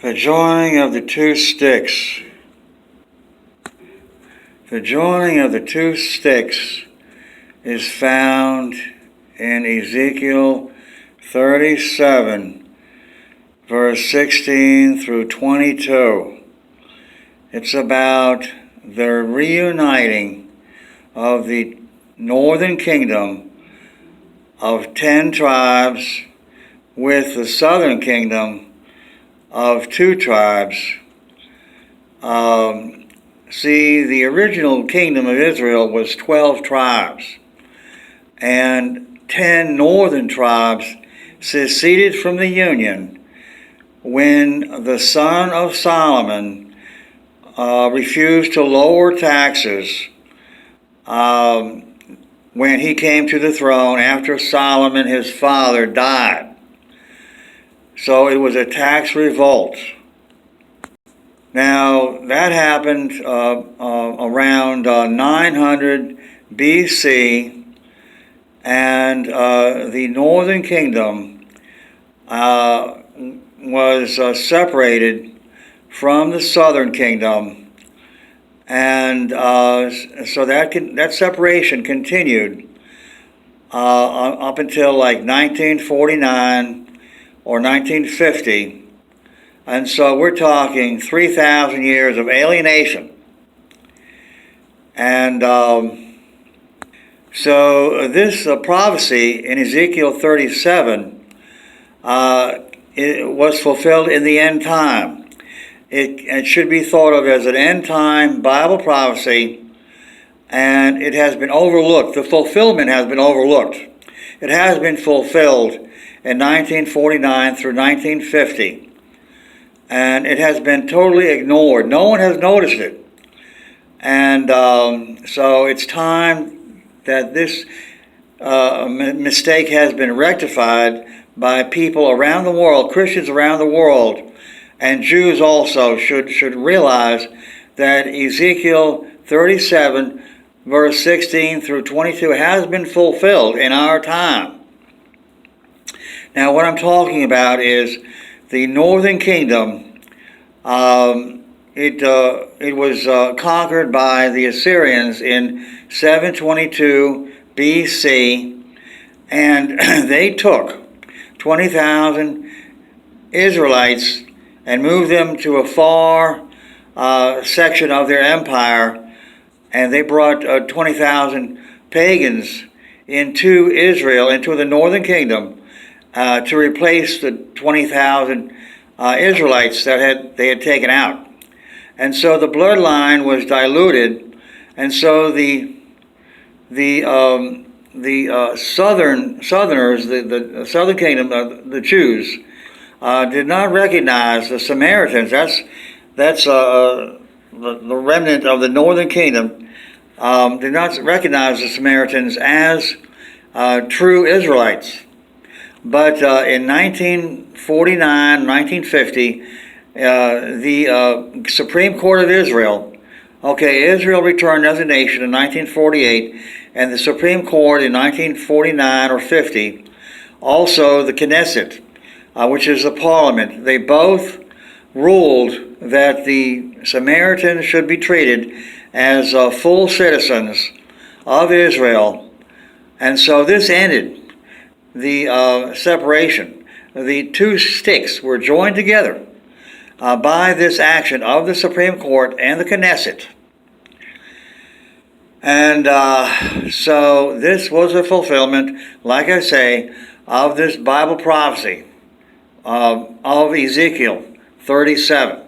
The joining of the two sticks. The joining of the two sticks is found in Ezekiel 37, verse 16 through 22. It's about the reuniting of the northern kingdom of 10 tribes with the southern kingdom of 2 tribes. See, the original kingdom of Israel was 12 tribes, and 10 northern tribes seceded from the union when the son of Solomon refused to lower taxes when he came to the throne after Solomon, his father, died. So it was a tax revolt. Now, that happened around 900 BC, and the northern kingdom was separated from the southern kingdom, and so that separation continued up until like 1949 or 1950. And so we're talking 3,000 years of alienation. And so this prophecy in Ezekiel 37 it was fulfilled in the end time. It should be thought of as an end time Bible prophecy, and it has been overlooked. The fulfillment has been overlooked. It has been fulfilled in 1949 through 1950. And it has been totally ignored. No one has noticed it. And so it's time that this mistake has been rectified by people around the world, Christians around the world, and Jews also should realize that Ezekiel 37, verse 16 through 22 has been fulfilled in our time. Now, what I'm talking about is the northern kingdom. It was conquered by the Assyrians in 722 BC, and they took 20,000 Israelites and moved them to a far section of their empire, and they brought 20,000 pagans into Israel, into the northern kingdom, to replace the 20,000 Israelites that they had taken out. And so the bloodline was diluted, and so the southerners, the southern kingdom, the Jews, did not recognize the Samaritans. That's the remnant of the northern kingdom. Did not recognize the Samaritans as true Israelites. But in 1949, 1950, the Supreme Court of Israel, Israel returned as a nation in 1948, and the Supreme Court in 1949 or 50, also the Knesset, which is the parliament, they both ruled that the Samaritans should be treated as full citizens of Israel. And so this ended the separation. The two sticks were joined together by this action of the Supreme Court and the Knesset. And so this was a fulfillment, like I say, of this Bible prophecy of Ezekiel 37.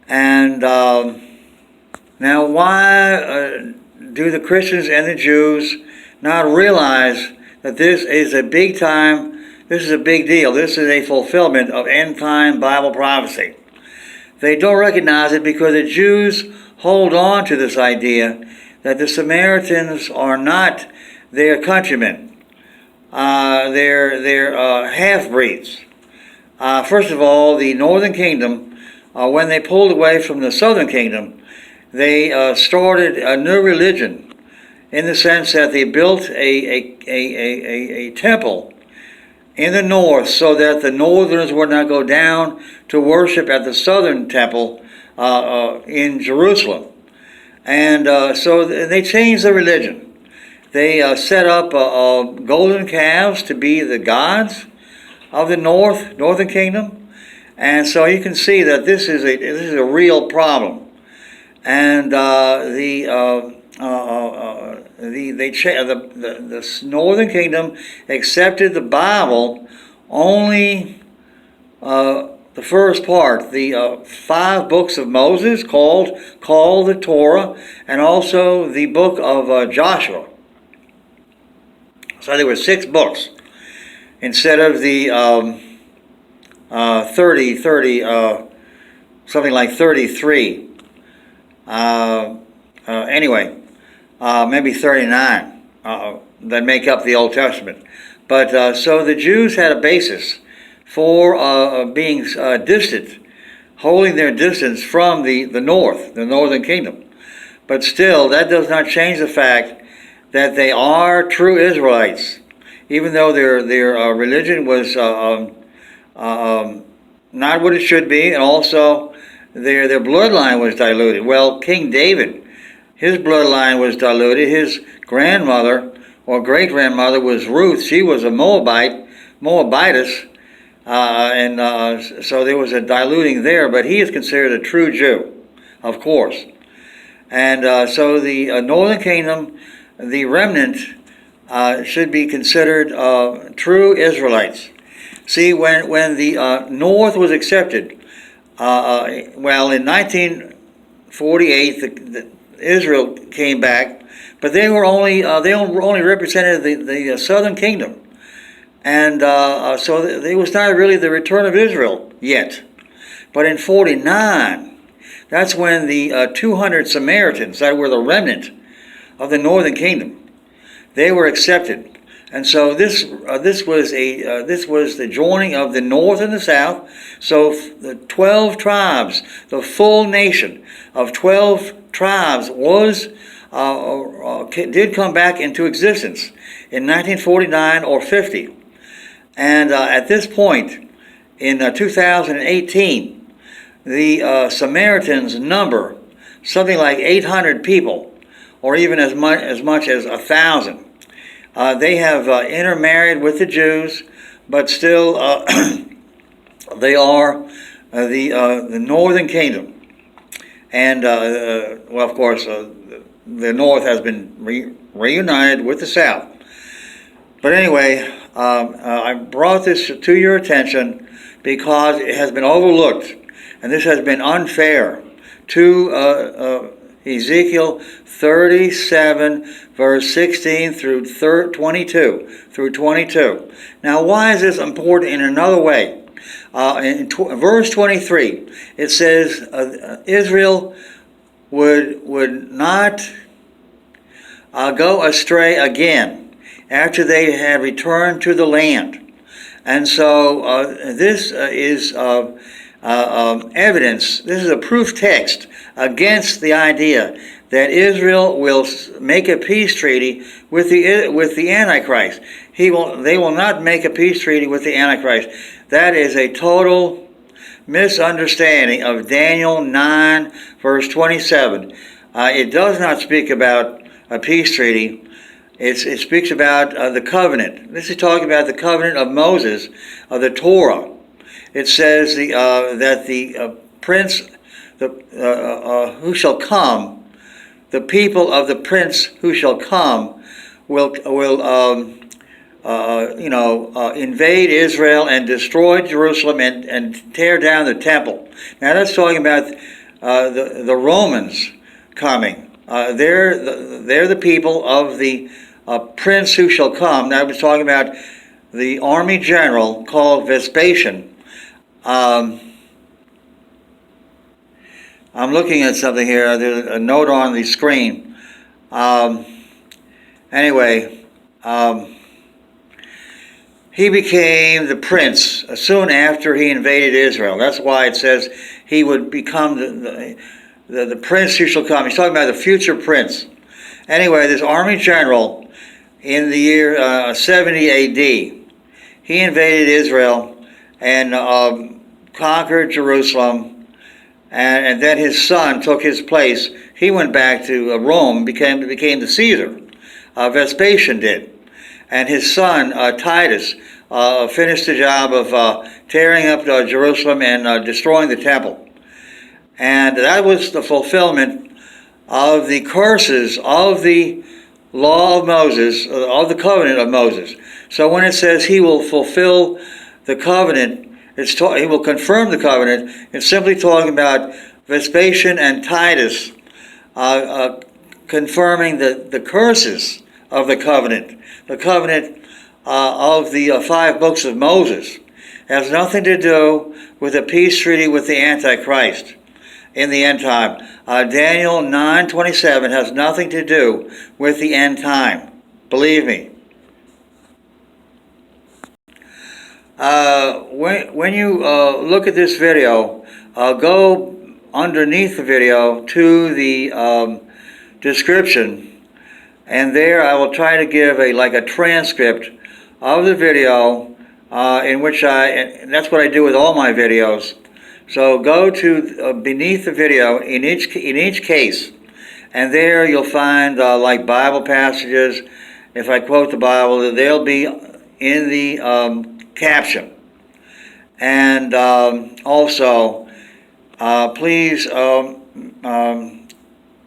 And now why do the Christians and the Jews not realize that this is a big time, this is a big deal, this is a fulfillment of end time Bible prophecy? They don't recognize it because the Jews hold on to this idea that the Samaritans are not their countrymen. They're half-breeds. First of all, the northern kingdom, when they pulled away from the southern kingdom, they started a new religion, in the sense that they built a temple in the north, so that the northerners would not go down to worship at the southern temple in Jerusalem. And so they changed the religion. They set up golden calves to be the gods of the northern kingdom. And so you can see that this is a real problem. And the northern kingdom accepted the Bible only the first part, the 5 books of Moses called the Torah, and also the book of Joshua. So there were 6 books instead of the 30, something like 33. Anyway, maybe 39 that make up the Old Testament. But so the Jews had a basis for being distant, holding their distance from the northern kingdom. But still, that does not change the fact that they are true Israelites, even though their religion was not what it should be, and also their bloodline was diluted. Well, King David, his bloodline was diluted. His grandmother or great-grandmother was Ruth. She was a Moabitess, and so there was a diluting there, but he is considered a true Jew, of course. And so the northern kingdom, the remnant, should be considered true Israelites. See, when the north was accepted, well, in 1948, Israel came back, but they only represented the southern kingdom, and so it was not really the return of Israel yet. But in 49, that's when the 200 Samaritans that were the remnant of the northern kingdom, they were accepted. And so this was the joining of the north and the south. So the 12 tribes, the full nation of 12 tribes did come back into existence in 1949 or 50. And at this point, in 2018, the Samaritans number something like 800 people, or even as much as 1,000. They have intermarried with the Jews, but still they are the northern kingdom. And, well, of course, the north has been reunited with the south. But anyway, I brought this to your attention because it has been overlooked, and this has been unfair to Ezekiel 37, verse 16 through 22. Now, why is this important in another way? In verse 23, it says Israel would not go astray again after they had returned to the land. And so this is evidence, this is a proof text against the idea that Israel will make a peace treaty with the Antichrist. They will not make a peace treaty with the Antichrist. That is a total misunderstanding of Daniel 9, verse 27. It does not speak about a peace treaty. It speaks about the covenant. This is talking about the covenant of Moses, of the Torah. It says that the prince who shall come, the people of the prince who shall come will invade Israel and destroy Jerusalem and tear down the temple. Now that's talking about the Romans coming. They're the people of the prince who shall come. Now I was talking about the army general called Vespasian. I'm looking at something here. There's a note on the screen. He became the prince soon after he invaded Israel. That's why it says he would become the prince who shall come. He's talking about the future prince. Anyway, this army general in the year 70 AD, he invaded Israel and conquered Jerusalem, and then his son took his place. He went back to Rome, became the Caesar. Vespasian did. And his son, Titus, finished the job of tearing up Jerusalem and destroying the temple. And that was the fulfillment of the curses of the law of Moses, of the covenant of Moses. So when it says he will fulfill the covenant, he will confirm the covenant, it's simply talking about Vespasian and Titus confirming the curses of the covenant. The covenant of the 5 books of Moses has nothing to do with a peace treaty with the Antichrist in the end time. Daniel 9:27 has nothing to do with the end time. Believe me. When you look at this video, go underneath the video to the description, and there I will try to give a transcript of the video in which and that's what I do with all my videos. So go to beneath the video in each case, and there you'll find like Bible passages. If I quote the Bible, they'll be in the caption. And also, please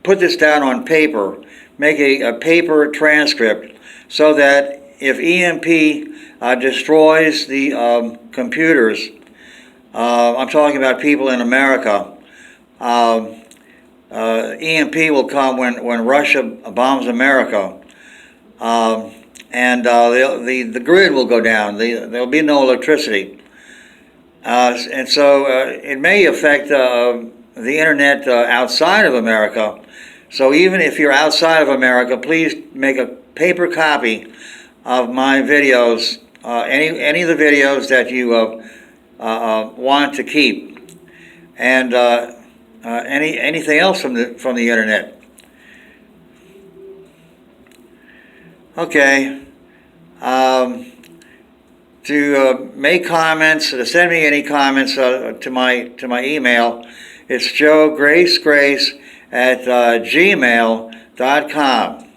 put this down on paper. Make a paper transcript so that if EMP destroys the computers, I'm talking about people in America, EMP will come when Russia bombs America, and the grid will go down. There'll be no electricity, and so it may affect the internet outside of America. So even if you're outside of America, please make a paper copy of my videos, any of the videos that you want to keep, and anything else from the internet. Okay. To make comments, to send me any comments to my email, it's joegracegrace@gmail.com.